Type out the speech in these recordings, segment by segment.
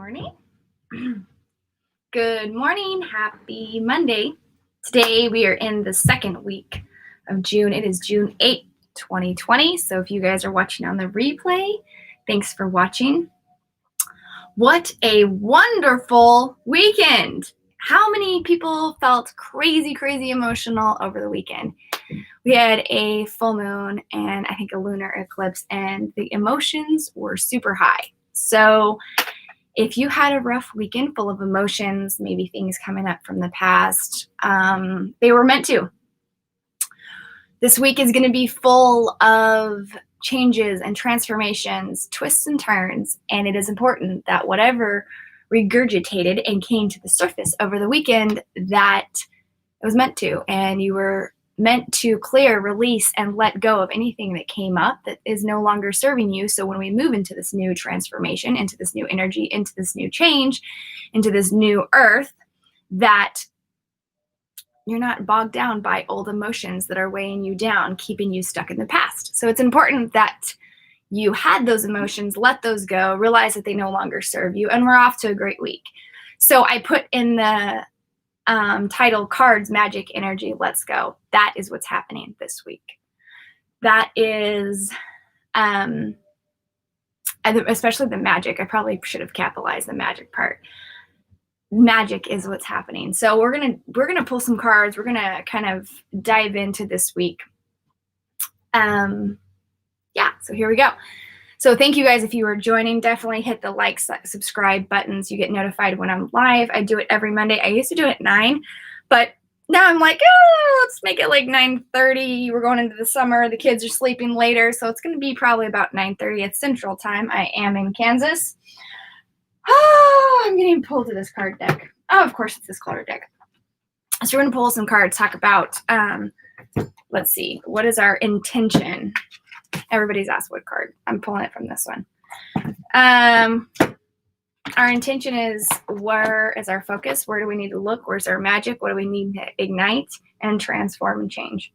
morning. Good morning. Happy Monday. Today we are in the second week of June. It is June 8th, 2020. So if you guys are watching on the replay, thanks for watching. What a wonderful weekend. How many people felt crazy emotional over the weekend? We had a full moon and I think a lunar eclipse, and the emotions were super high. So if you had a rough weekend full of emotions, maybe things coming up from the past, they were meant to. This week is going to be full of changes and transformations, twists and turns, and it is important that whatever regurgitated and came to the surface over the weekend, that it was meant to, and you were meant to clear, release, and let go of anything that came up that is no longer serving you. So when we move into this new transformation, into this new energy, into this new change, into this new earth, that you're not bogged down by old emotions that are weighing you down, keeping you stuck in the past. So it's important that you had those emotions, let those go, realize that they no longer serve you, and we're off to a great week. So I put in the title cards, magic, energy, let's go. That is what's happening this week. That is, especially the magic. I probably should have capitalized the magic part. Magic is what's happening. So we're gonna pull some cards. We're gonna kind of dive into this week. Yeah. So here we go. So thank you guys if you are joining. Definitely hit the like, subscribe buttons. You get notified when I'm live. I do it every Monday. I used to do it at 9, but now I'm like, oh, let's make it like 9:30. We're going into the summer. The kids are sleeping later, so it's going to be probably about 9:30 at Central Time. I am in Kansas. Oh, I'm getting pulled to this card deck. Oh, of course it's this card deck. So we're going to pull some cards, talk about, let's see, what is our intention? Everybody's asked what card. I'm pulling it from this one. Our intention is, where is our focus? Where do we need to look? Where's our magic? What do we need to ignite and transform and change?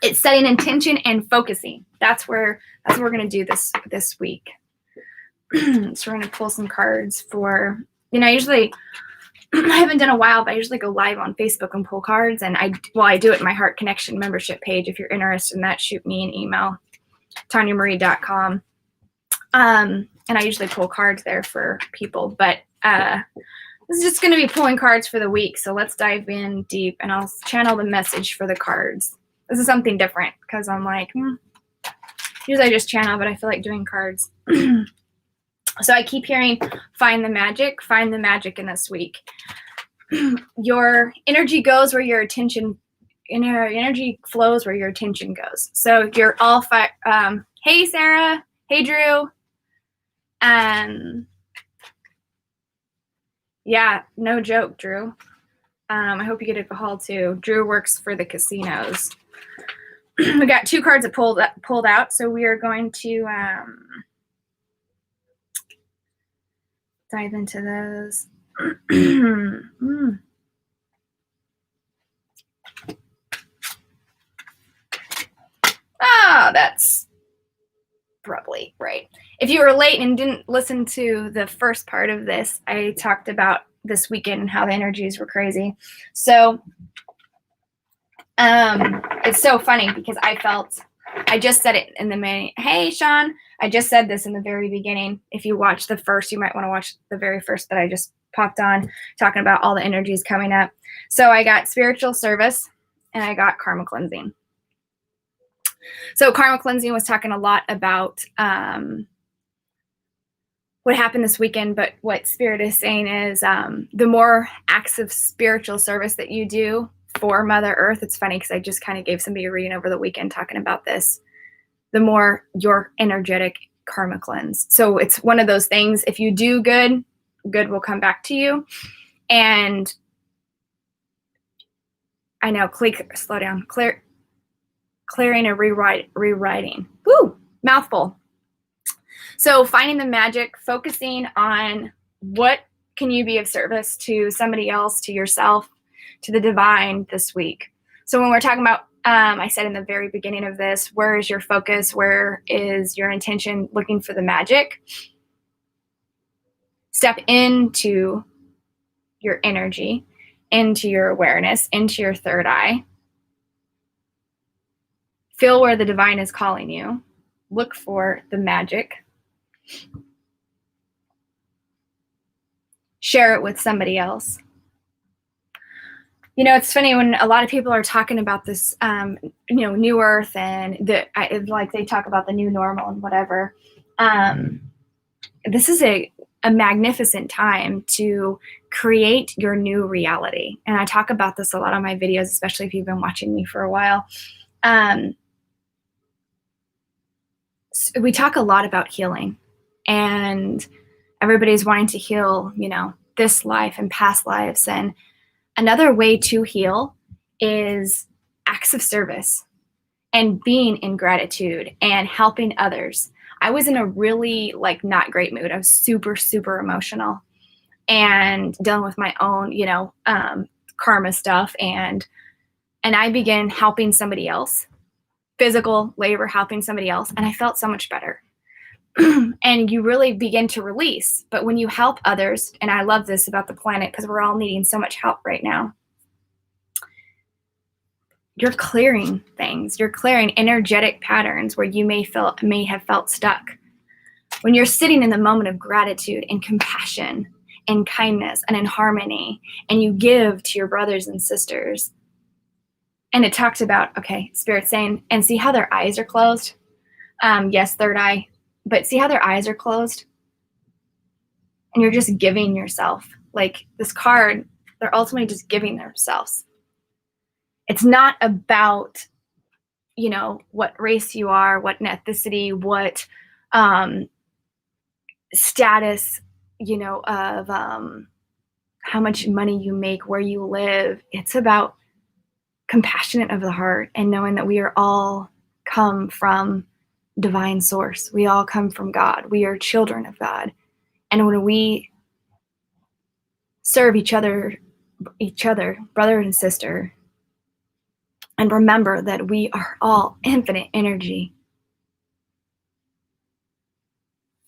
It's setting intention and focusing. That's what we're going to do this week. So we're going to pull some cards for, usually I haven't done a while, but I usually go live on Facebook and pull cards. And I do it in my Heart Connection membership page. If you're interested in that, shoot me an email, tawnyamarie.com. And I usually pull cards there for people. But this is just going to be pulling cards for the week. So let's dive in deep, and I'll channel the message for the cards. This is something different because I'm like, usually I just channel, but I feel like doing cards. So I keep hearing, find the magic in this week. Your energy goes where your attention, your energy flows where your attention goes. So you're all hey, Sarah. Hey, Drew. Yeah, no joke, Drew. I hope you get a call too. Drew works for the casinos. We got 2 cards that pulled out, so we are going to dive into those. Ah, that's probably right. If you were late and didn't listen to the first part of this, I talked about this weekend and how the energies were crazy. So it's so funny because I just said it in the beginning. Hey, Sean, I just said this in the very beginning. If you watch the first, you might want to watch the very first that I just popped on, talking about all the energies coming up. So I got spiritual service and I got karma cleansing. So karma cleansing was talking a lot about what happened this weekend, but what Spirit is saying is the more acts of spiritual service that you do for Mother Earth, it's funny because I just kind of gave somebody a reading over the weekend talking about this, the more your energetic karma cleanse. So it's one of those things, if you do good, good will come back to you. And I know, slow down, clearing and rewriting. Woo, mouthful. So finding the magic, focusing on what can you be of service to somebody else, to yourself, to the divine this week. So when we're talking about, I said in the very beginning of this, where is your focus? Where is your intention? Looking for the magic. step into your energy, into your awareness, into your third eye. Feel where the divine is calling you. Look for the magic. Share it with somebody else. It's funny when a lot of people are talking about this, new earth and like they talk about the new normal and whatever. This is a magnificent time to create your new reality. And I talk about this a lot on my videos, especially if you've been watching me for a while. So we talk a lot about healing, and everybody's wanting to heal, this life and past lives. And another way to heal is acts of service and being in gratitude and helping others. I was in a really not great mood. I was super, super emotional and dealing with my own, karma stuff. And I began helping somebody else, physical labor, helping somebody else. And I felt so much better. And you really begin to release. But when you help others, and I love this about the planet because we're all needing so much help right now, you're clearing things. You're clearing energetic patterns where you may have felt stuck. When you're sitting in the moment of gratitude and compassion and kindness and in harmony, and you give to your brothers and sisters. And it talks about, Spirit saying, and see how their eyes are closed? Yes, third eye. But see how their eyes are closed? And you're just giving yourself. Like this card, they're ultimately just giving themselves. It's not about, what race you are, what ethnicity, what status, of how much money you make, where you live. It's about compassionate of the heart and knowing that we are all come from divine source. We all come from God. We are children of God. And when we serve each other, brother and sister, and remember that we are all infinite energy,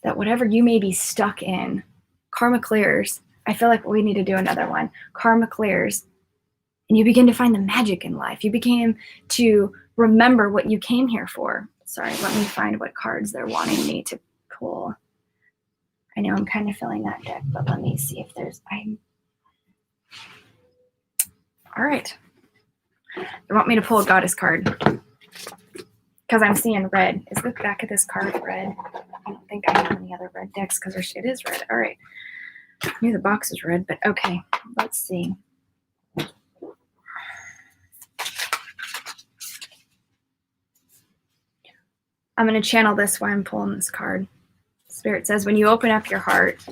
that whatever you may be stuck in, karma clears. I feel like we need to do another one. Karma clears. And you begin to find the magic in life. You begin to remember what you came here for. Sorry, let me find what cards they're wanting me to pull. I know I'm kind of filling that deck, but let me see if there's... All right. They want me to pull a goddess card because I'm seeing red. Is the back of this card red? I don't think I have any other red decks because it is red. All right. I knew the box was red, but okay. Let's see. I'm going to channel this while I'm pulling this card. Spirit says, when you open up your heart,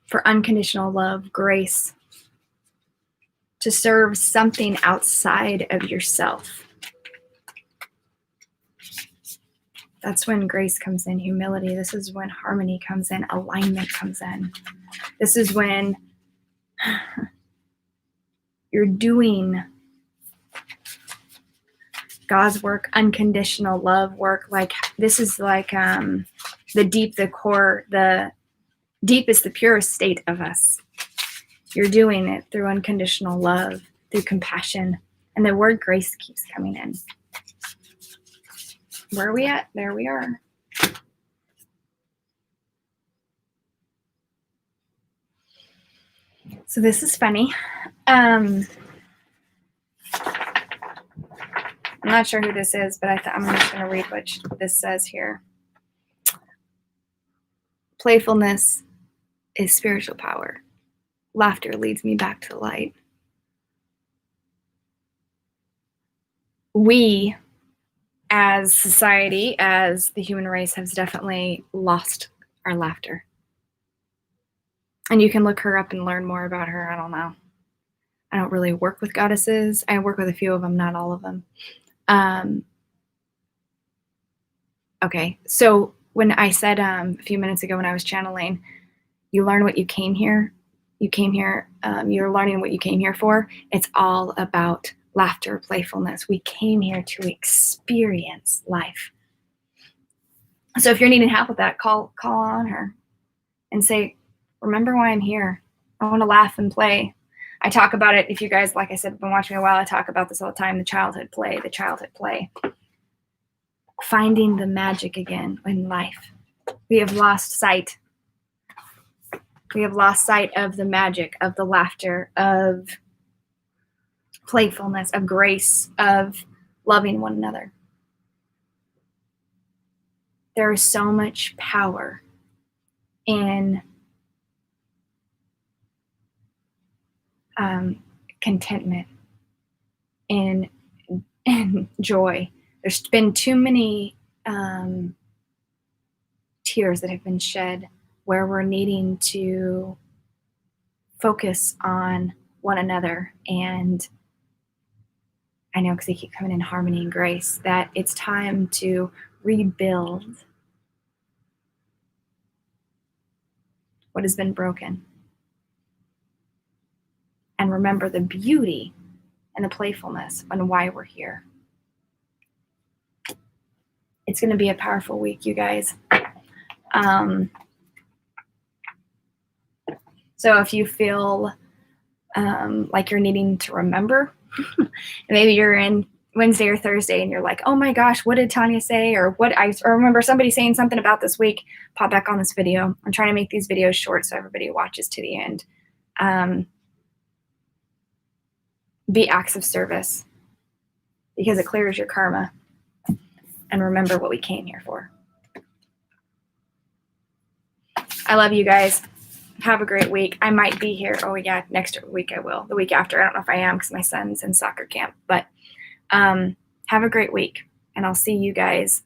for unconditional love, grace, to serve something outside of yourself. That's when grace comes in, humility. This is when harmony comes in, alignment comes in. This is when you're doing God's work, unconditional love work. This is the deep, the core, the deepest, the purest state of us. You're doing it through unconditional love, through compassion. And the word grace keeps coming in. Where are we at? There we are. So this is funny. I'm not sure who this is, but I'm just going to read what this says here. Playfulness is spiritual power. Laughter leads me back to the light. We, as society, as the human race, has definitely lost our laughter. And you can look her up and learn more about her. I don't know. I don't really work with goddesses. I work with a few of them, not all of them. Okay, so when I said a few minutes ago when I was channeling, you learn what you came here. You're learning what you came here for. It's all about laughter, playfulness. We came here to experience life. So if you're needing help with that, call on her and say, remember why I'm here. I want to laugh and play. I talk about it. If you guys, like I said, have been watching me a while, I talk about this all the time, the childhood play. Finding the magic again in life. We have lost sight. We have lost sight of the magic, of the laughter, of playfulness, of grace, of loving one another. There is so much power in contentment, in joy. There's been too many tears that have been shed where we're needing to focus on one another. And I know, because they keep coming in harmony and grace, that it's time to rebuild what has been broken. And remember the beauty and the playfulness and why we're here. It's going to be a powerful week, you guys. So if you feel like you're needing to remember, maybe you're in Wednesday or Thursday and you're like, oh my gosh, what did Tawnya say? Or I remember somebody saying something about this week, pop back on this video. I'm trying to make these videos short so everybody watches to the end. Be acts of service, because it clears your karma. And remember what we came here for. I love you guys. Have a great week. I might be here. Oh yeah, next week I will. The week after, I don't know if I am because my son's in soccer camp. But have a great week, and I'll see you guys